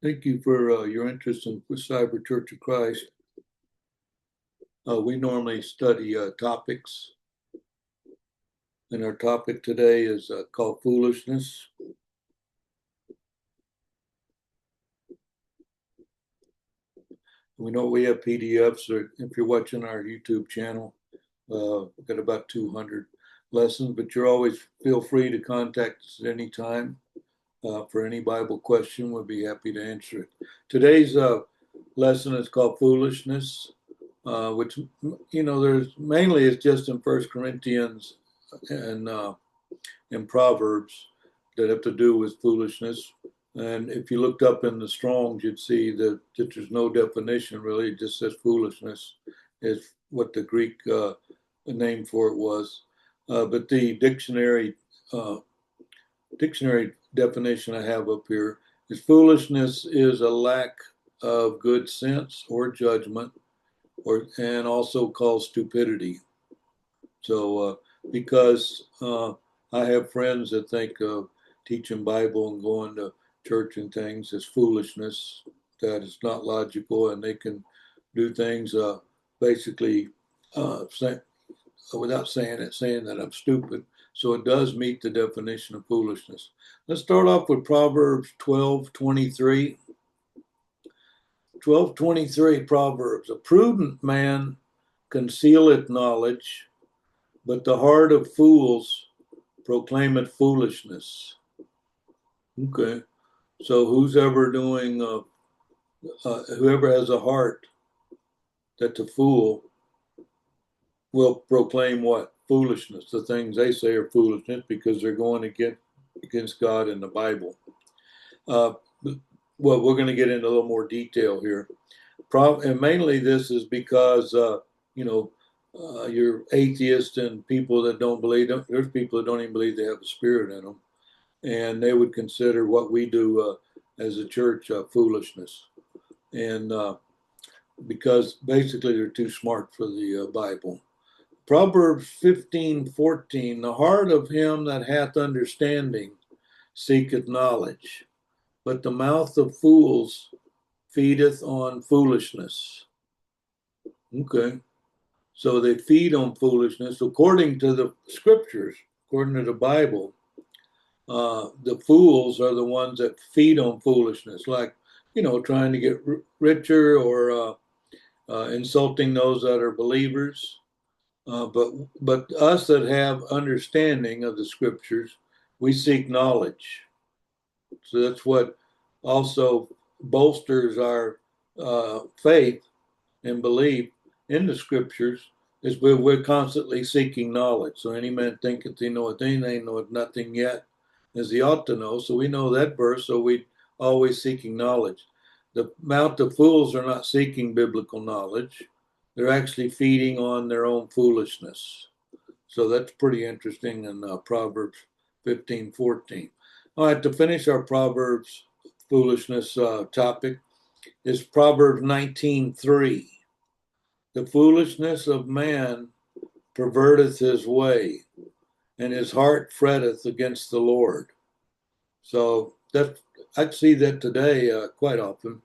Thank you for your interest in Cyber Church of Christ. We normally study topics, and our topic today is called Foolishness. We know we have PDFs, or if you're watching our YouTube channel, we've got about 200 lessons, but you're always feel free to contact us at any time for any Bible question. We'll be happy to answer it. Today's lesson is called Foolishness. Which there's mainly it's just in First Corinthians and in Proverbs that have to do with foolishness. And if you looked up in the Strongs, you'd see that there's no definition really. It just says foolishness is what the Greek name for it was. But the dictionary definition I have up here is foolishness is a lack of good sense or judgment, and also called stupidity. So because I have friends that think of teaching Bible and going to church and things as foolishness, that is not logical, and they can do things basically without saying that I'm stupid. So it does meet the definition of foolishness. Let's start off with Proverbs 12:23. 12:23 Proverbs. A prudent man concealeth knowledge, but the heart of fools proclaimeth foolishness. Okay, so whoever has a heart that's a fool will proclaim what? Foolishness. The things they say are foolishness because they're going against God and the Bible. Well, we're going to get into a little more detail here. And mainly this is because, you're atheist and people that don't believe, there's people that don't even believe they have a spirit in them. And they would consider what we do as a church foolishness. And because basically they're too smart for the Bible. Proverbs 15:14, the heart of him that hath understanding seeketh knowledge, but the mouth of fools feedeth on foolishness. Okay. So they feed on foolishness. According to the scriptures, according to the Bible, the fools are the ones that feed on foolishness, like, trying to get richer or insulting those that are believers. But us that have understanding of the scriptures, we seek knowledge. So that's what also bolsters our faith and belief in the scriptures, is we're constantly seeking knowledge. So any man thinketh he knoweth anything, knoweth nothing yet as he ought to know. So we know that verse, so we always seeking knowledge. The mouth of fools are not seeking biblical knowledge. They're actually feeding on their own foolishness. So that's pretty interesting in Proverbs 15:14. All right, to finish our Proverbs foolishness topic is Proverbs 19:3. The foolishness of man perverteth his way, and his heart fretteth against the Lord. So I see that today quite often,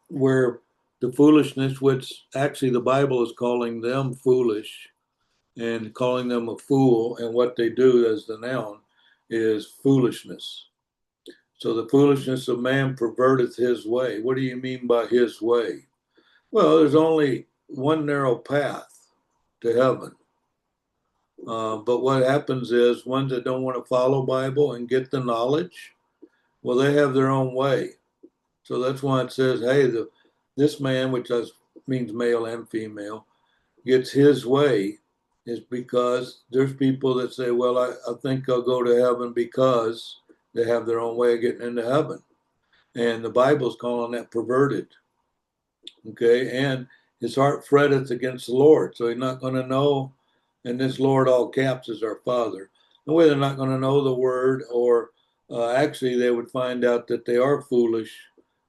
where the foolishness, which actually the Bible is calling them foolish and calling them a fool, and what they do as the noun is foolishness. So the foolishness of man perverteth his way. What do you mean by his way? Well, there's only one narrow path to heaven. But what happens is ones that don't want to follow Bible and get the knowledge, well, they have their own way. So that's why it says, hey, this man, which means male and female, gets his way, is because there's people that say, well, I think I'll go to heaven because they have their own way of getting into heaven. And the Bible's calling that perverted. Okay, and his heart fretteth against the Lord. So he's not going to know, and this Lord, all caps, is our Father. No way they're not going to know the word, or actually they would find out that they are foolish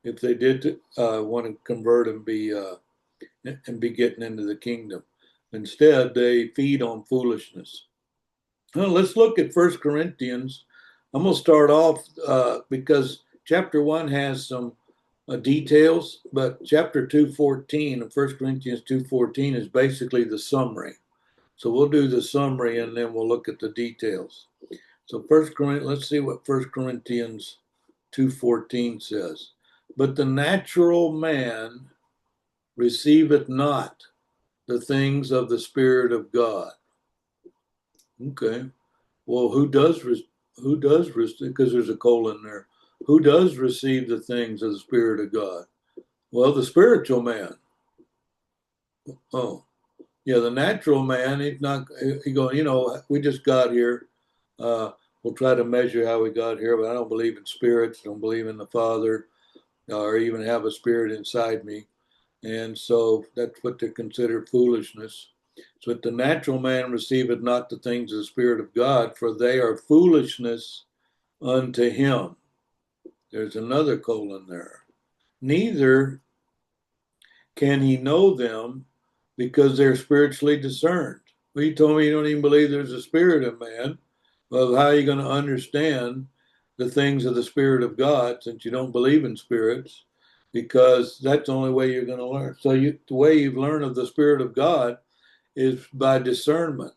if they did want to convert and be getting into the kingdom. Instead, they feed on foolishness. Well, let's look at 1 Corinthians. I'm going to start off because chapter 1 has some details, but chapter 2:14 of 1 Corinthians 2:14 is basically the summary. So we'll do the summary and then we'll look at the details. So let's see what 1 Corinthians 2:14 says. But the natural man receiveth not the things of the Spirit of God. Okay. Well, who does, because there's a colon there. Who does receive the things of the Spirit of God? Well, the spiritual man. Oh, yeah, the natural man, he's not, he going, we just got here. We'll try to measure how we got here, but I don't believe in spirits. I don't believe in the Father or even have a spirit inside me. And so that's what they consider foolishness. So the natural man receiveth not the things of the Spirit of God, for they are foolishness unto him. There's another colon there. Neither can he know them because they're spiritually discerned. Well, you told me you don't even believe there's a spirit in man. Well, how are you going to understand the things of the Spirit of God since you don't believe in spirits? Because that's the only way you're going to learn. So the way you've learned of the Spirit of God is by discernment.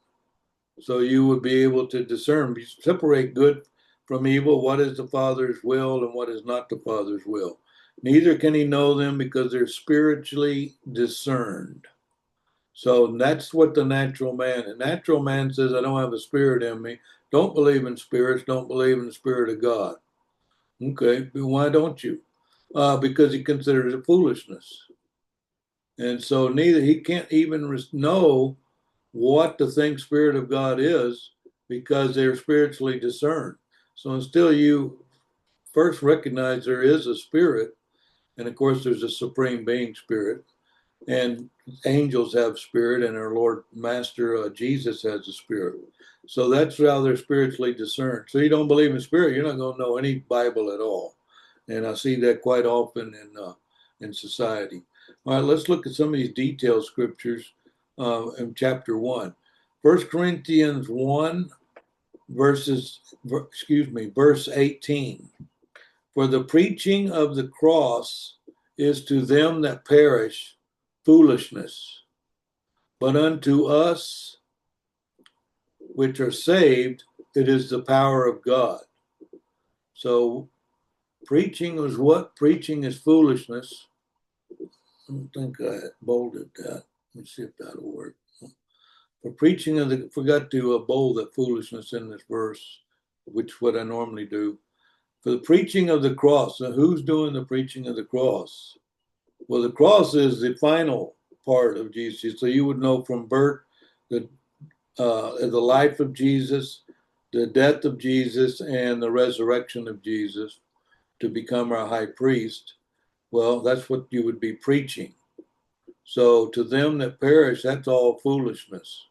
So you would be able to discern, separate good from evil, what is the Father's will and what is not the Father's will. Neither can he know them because they're spiritually discerned. So that's what the natural man, the natural man says, I don't have a spirit in me. Don't believe in spirits, don't believe in the Spirit of God. Okay, but why don't you? Because he considers it foolishness. And so he can't even know what the thing Spirit of God is because they're spiritually discerned. So until you first recognize there is a spirit, and of course there's a supreme being spirit, and angels have spirit, and our Lord Master Jesus has a spirit. So that's how they're spiritually discerned. So you don't believe in spirit, you're not going to know any Bible at all. And I see that quite often in society. All right, let's look at some of these detailed scriptures in chapter 1. 1 Corinthians 1, verse 18. For the preaching of the cross is to them that perish foolishness, but unto us which are saved, it is the power of God. So preaching is what? Preaching is foolishness. I don't think I bolded that. Let me see if that'll work. For preaching of the, forgot to bold that foolishness in this verse, which is what I normally do. For the preaching of the cross. Now, who's doing the preaching of the cross? Well, the cross is the final part of Jesus. So you would know from birth the life of Jesus, the death of Jesus, and the resurrection of Jesus to become our high priest. Well, that's what you would be preaching. So to them that perish, that's all foolishness.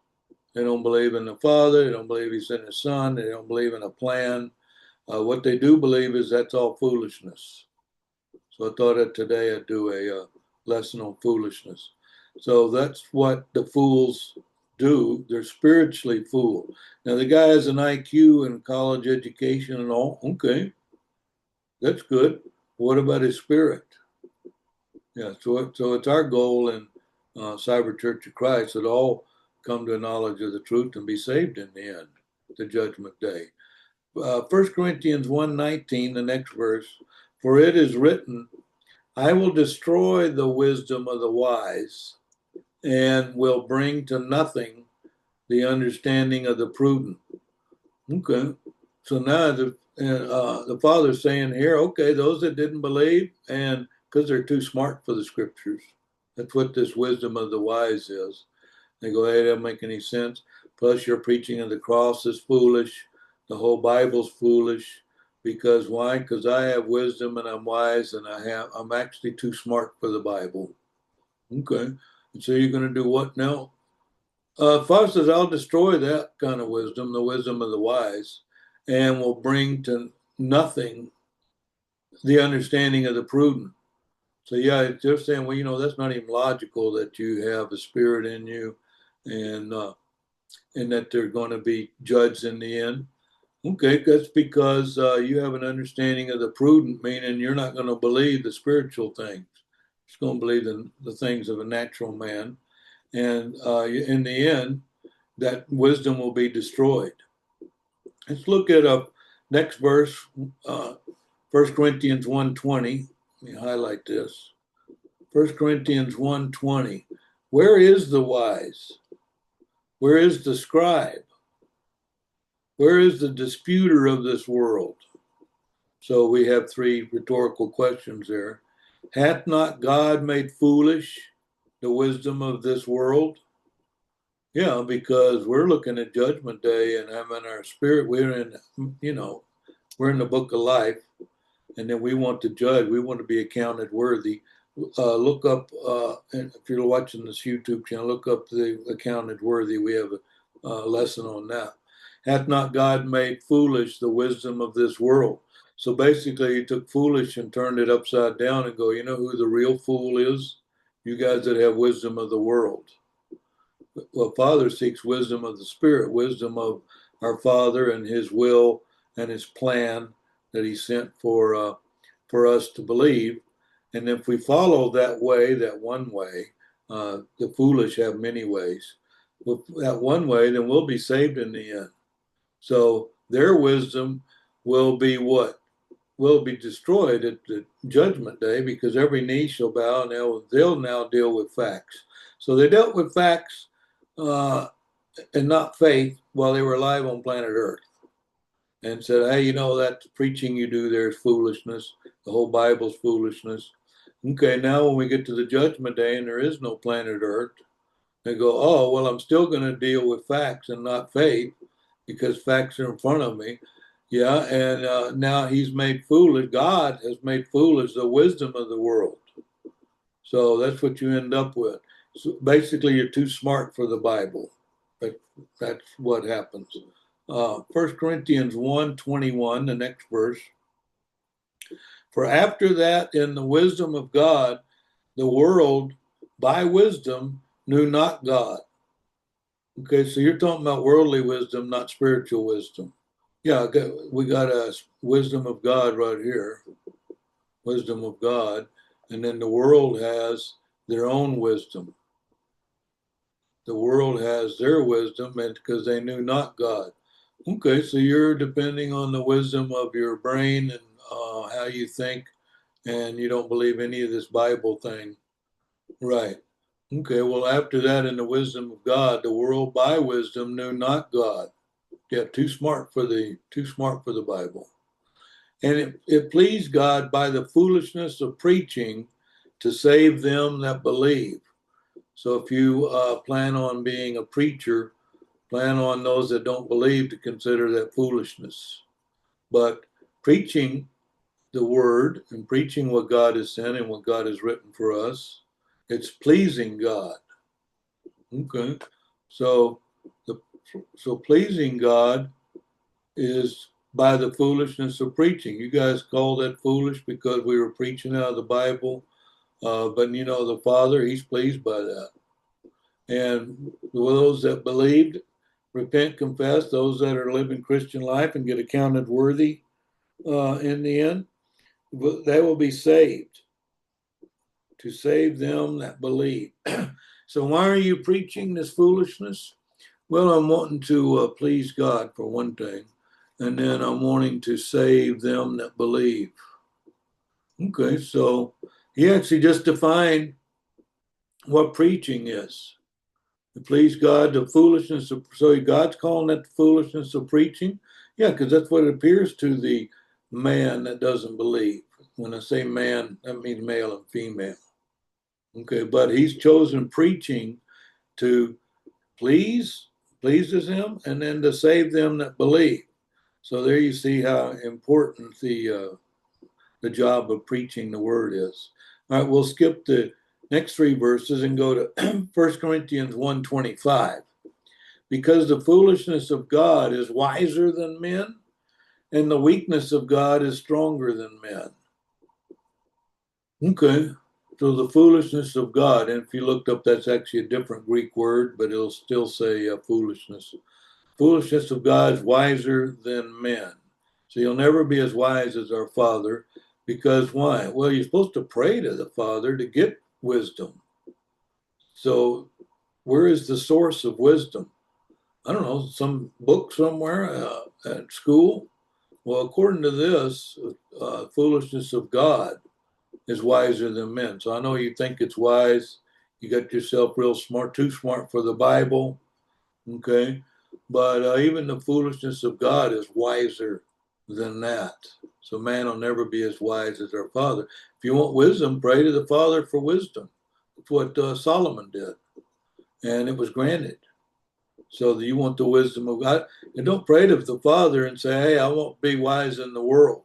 They don't believe in the Father. They don't believe He sent His Son. They don't believe in a plan. What they do believe is that's all foolishness. So I thought that today I'd do a lesson on foolishness. So that's what the fools do. They're spiritually fooled. Now the guy has an IQ and college education and all. Okay, that's good. What about his spirit? Yeah, so it's our goal in Cyber Church of Christ that all come to a knowledge of the truth and be saved in the end, the judgment day. 1 Corinthians 1:19, the next verse, for it is written, I will destroy the wisdom of the wise and will bring to nothing the understanding of the prudent. Okay, so now the Father's saying here, okay, those that didn't believe, and because they're too smart for the scriptures, that's what this wisdom of the wise is. They go, hey, that doesn't make any sense. Plus, your preaching of the cross is foolish. The whole Bible's foolish. Because why? Because I have wisdom and I'm wise and I'm actually too smart for the Bible. Okay. And so you're going to do what now? Father says, I'll destroy that kind of wisdom, the wisdom of the wise, and will bring to nothing the understanding of the prudent. So yeah, they're saying, well, that's not even logical that you have a spirit in you and that they're going to be judged in the end. Okay, that's because you have an understanding of the prudent, meaning you're not going to believe the spiritual things. You're going to believe the things of a natural man. And in the end, that wisdom will be destroyed. Let's look at next verse, 1 Corinthians 1:20. Let me highlight this. 1 Corinthians 1:20. Where is the wise? Where is the scribe? Where is the disputer of this world? So we have three rhetorical questions there. Hath not God made foolish the wisdom of this world? Yeah, because we're looking at Judgment Day and having our spirit. We're in the book of life, and then we want to judge. We want to be accounted worthy. Look up, and if you're watching this YouTube channel, look up the accounted worthy. We have a lesson on that. Hath not God made foolish the wisdom of this world? So basically, he took foolish and turned it upside down and go, you know who the real fool is? You guys that have wisdom of the world. Well, Father seeks wisdom of the Spirit, wisdom of our Father and His will and His plan that He sent for us to believe. And if we follow that way, that one way, the foolish have many ways. With that one way, then we'll be saved in the end. So their wisdom will be what? Will be destroyed at the judgment day, because every knee shall bow and they'll now deal with facts. So they dealt with facts and not faith while they were alive on planet Earth, and said, hey, that preaching you do there is foolishness. The whole Bible's foolishness. Okay, now when we get to the judgment day and there is no planet Earth, they go, oh, well, I'm still going to deal with facts and not faith because facts are in front of me. Yeah, and now he's made foolish. God has made foolish the wisdom of the world. So that's what you end up with. So basically, you're too smart for the Bible. That's what happens. 1 Corinthians 1:21, the next verse. For after that, in the wisdom of God, the world by wisdom knew not God. Okay, so you're talking about worldly wisdom, not spiritual wisdom. Yeah, we got a wisdom of God right here. Wisdom of God. And then the world has their own wisdom. The world has their wisdom, and because they knew not God. Okay, so you're depending on the wisdom of your brain and how you think, and you don't believe any of this Bible thing. Right. Okay, well, after that, in the wisdom of God, the world by wisdom knew not God. Yeah, too smart for the Bible. And it pleased God by the foolishness of preaching to save them that believe. So if you plan on being a preacher, plan on those that don't believe to consider that foolishness. But preaching the word and preaching what God has sent and what God has written for us, it's pleasing God. Okay, so pleasing God is by the foolishness of preaching. You guys call that foolish because we were preaching out of the Bible, but the Father, He's pleased by that. And those that believed, repent, confess, those that are living Christian life and get accounted worthy in the end, they will be saved. To save them that believe. So why are you preaching this foolishness? Well, I'm wanting to please God for one thing, and then I'm wanting to save them that believe. Okay, so he actually just defined what preaching is. To please God, the foolishness of, so God's calling it the foolishness of preaching? Yeah, because that's what it appears to the man that doesn't believe. When I say man, that means male and female. Okay, but he's chosen preaching to pleases him, and then to save them that believe. So there you see how important the job of preaching the word is. All right, we'll skip the next three verses and go to 1 Corinthians 1:25. Because the foolishness of God is wiser than men, and the weakness of God is stronger than men. Okay, so the foolishness of God, and if you looked up, that's actually a different Greek word, but it'll still say foolishness. foolishness of God is wiser than men. So you'll never be as wise as our Father, because why? Well, you're supposed to pray to the Father to get wisdom. So where is the source of wisdom? I don't know, some book somewhere at school. Well, according to this, foolishness of God is wiser than men. So I know you think it's wise. You got yourself real smart, too smart for the Bible. Okay. But even the foolishness of God is wiser than that. So man will never be as wise as our Father. If you want wisdom, pray to the Father for wisdom. That's what Solomon did. And it was granted. So that you want the wisdom of God. And don't pray to the Father and say, hey, I won't be wise in the world.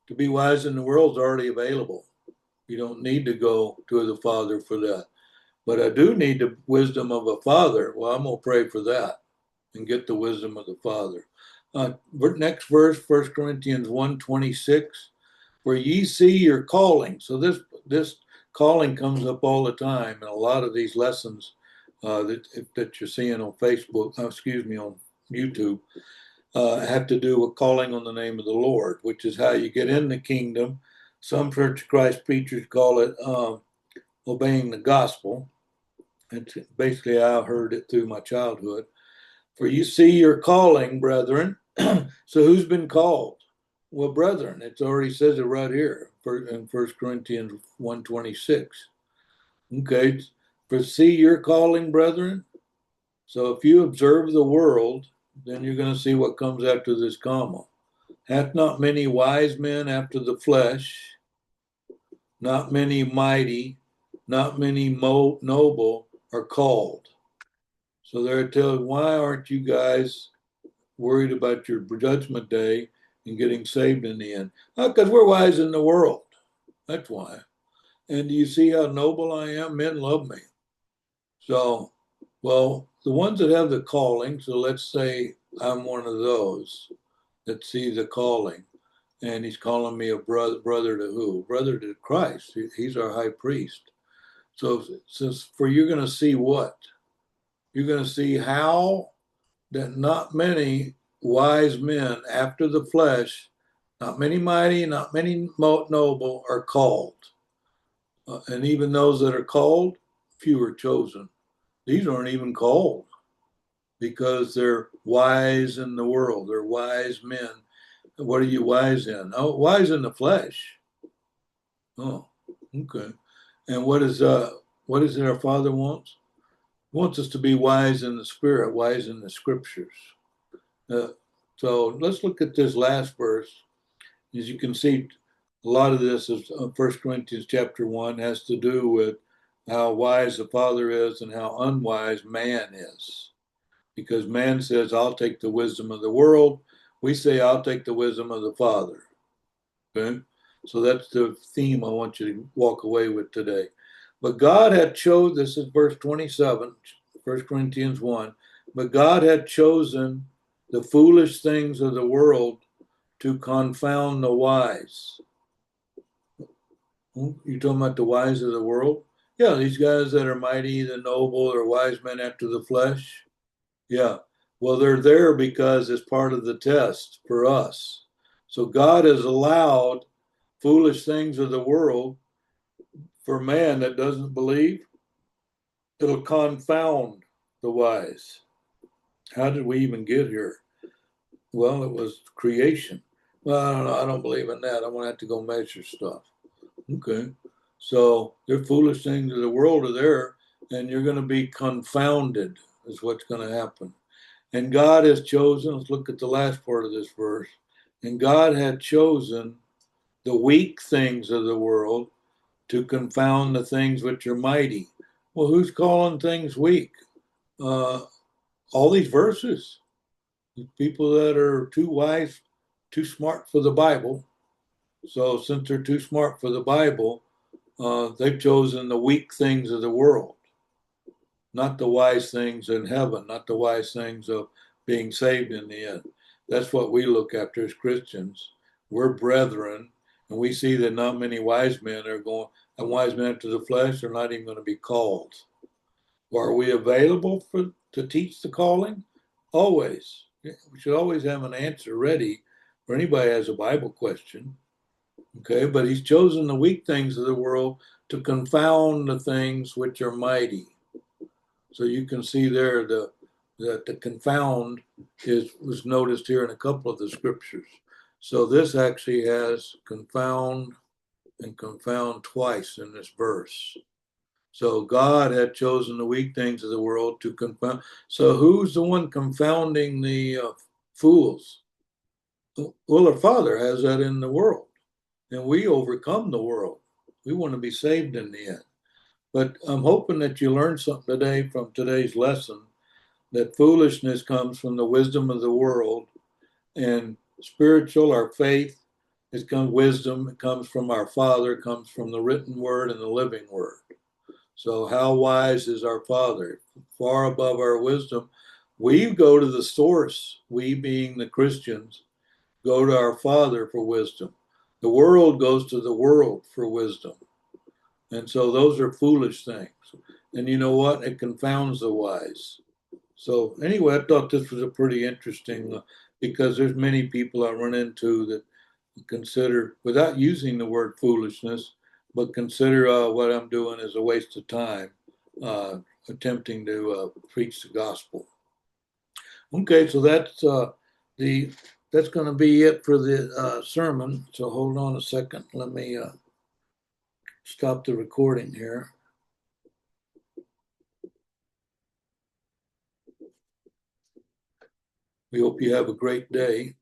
To be wise in the world is already available. You don't need to go to the Father for that. But I do need the wisdom of a Father. Well, I'm going to pray for that and get the wisdom of the Father. Next verse, 1 Corinthians 1:26, for ye see your calling. So this calling comes up all the time in a lot of these lessons that you're seeing on Facebook, on YouTube, have to do with calling on the name of the Lord, which is how you get in the kingdom. Some Church of Christ preachers call it obeying the gospel. It's basically how I heard it through my childhood. For you see your calling, brethren. So who's been called? Well, brethren, it already says it right here in 1 Corinthians 1:26. Okay, for see your calling, brethren. So if you observe the world, then you're going to see what comes after this comma. Hath not many wise men after the flesh, not many mighty, not many noble are called. So they're telling, why aren't you guys worried about your judgment day and getting saved in the end? Because we're wise in the world. That's why. And do you see how noble I am? Men love me. So, well, the ones that have the calling, so let's say I'm one of those that see the calling, and he's calling me a brother to who? Brother to Christ. He's our high priest. So, you're going to see what? You're going to see how that not many wise men after the flesh, not many mighty, not many noble are called. And even those that are called, few are chosen. These aren't even called because they're wise in the world. They're wise men. What are you wise in? Oh, wise in the flesh. Oh, okay. And what is it our Father wants? He wants us to be wise in the Spirit, wise in the Scriptures. So let's look at this last verse. As you can see, a lot of this is 1 Corinthians chapter 1 has to do with how wise the Father is and how unwise man is. Because man says, I'll take the wisdom of the world. We say, I'll take the wisdom of the Father. Okay? So that's the theme I want you to walk away with today. But God had chosen, this is verse 27, 1 Corinthians 1, but God had chosen the foolish things of the world to confound the wise. You talking about the wise of the world? Yeah, these guys that are mighty, the noble, or wise men after the flesh. Yeah. Well, they're there because it's part of the test for us. So God has allowed foolish things of the world for man that doesn't believe. It'll confound the wise. How did we even get here? Well, it was creation. Well, I don't know. I don't believe in that. I'm going to have to go measure stuff. Okay. So the foolish things of the world are there, and you're going to be confounded, is what's going to happen. And God has chosen, let's look at the last part of this verse. And God had chosen the weak things of the world to confound the things which are mighty. Well, who's calling things weak? All these verses. People that are too wise, too smart for the Bible. So since they're too smart for the Bible, they've chosen the weak things of the world, not the wise things in heaven, not the wise things of being saved in the end. That's what we look after as Christians. We're brethren, and we see that not many wise men are going, and wise men after the flesh are not even going to be called. Or are we available to teach the calling? Always. We should always have an answer ready for anybody who has a Bible question. Okay, but he's chosen the weak things of the world to confound the things which are mighty. So you can see there that the confound was noticed here in a couple of the scriptures. So this actually has confound and confound twice in this verse. So God had chosen the weak things of the world to confound. So who's the one confounding the fools? Well, our Father has that in the world, and we overcome the world. We want to be saved in the end. But I'm hoping that you learned something today from today's lesson, that foolishness comes from the wisdom of the world, and spiritual, our faith, is comes wisdom. It comes from our Father, comes from the written word and the living word. So how wise is our Father? Far above our wisdom. We go to the source, we being the Christians, go to our Father for wisdom. The world goes to the world for wisdom. And so those are foolish things. And you know what? It confounds the wise. So anyway, I thought this was a pretty interesting because there's many people I run into that consider, without using the word foolishness, but consider what I'm doing as a waste of time, attempting to preach the gospel. Okay, so the that's going to be it for the sermon. So hold on a second. Let me stop the recording here. We hope you have a great day.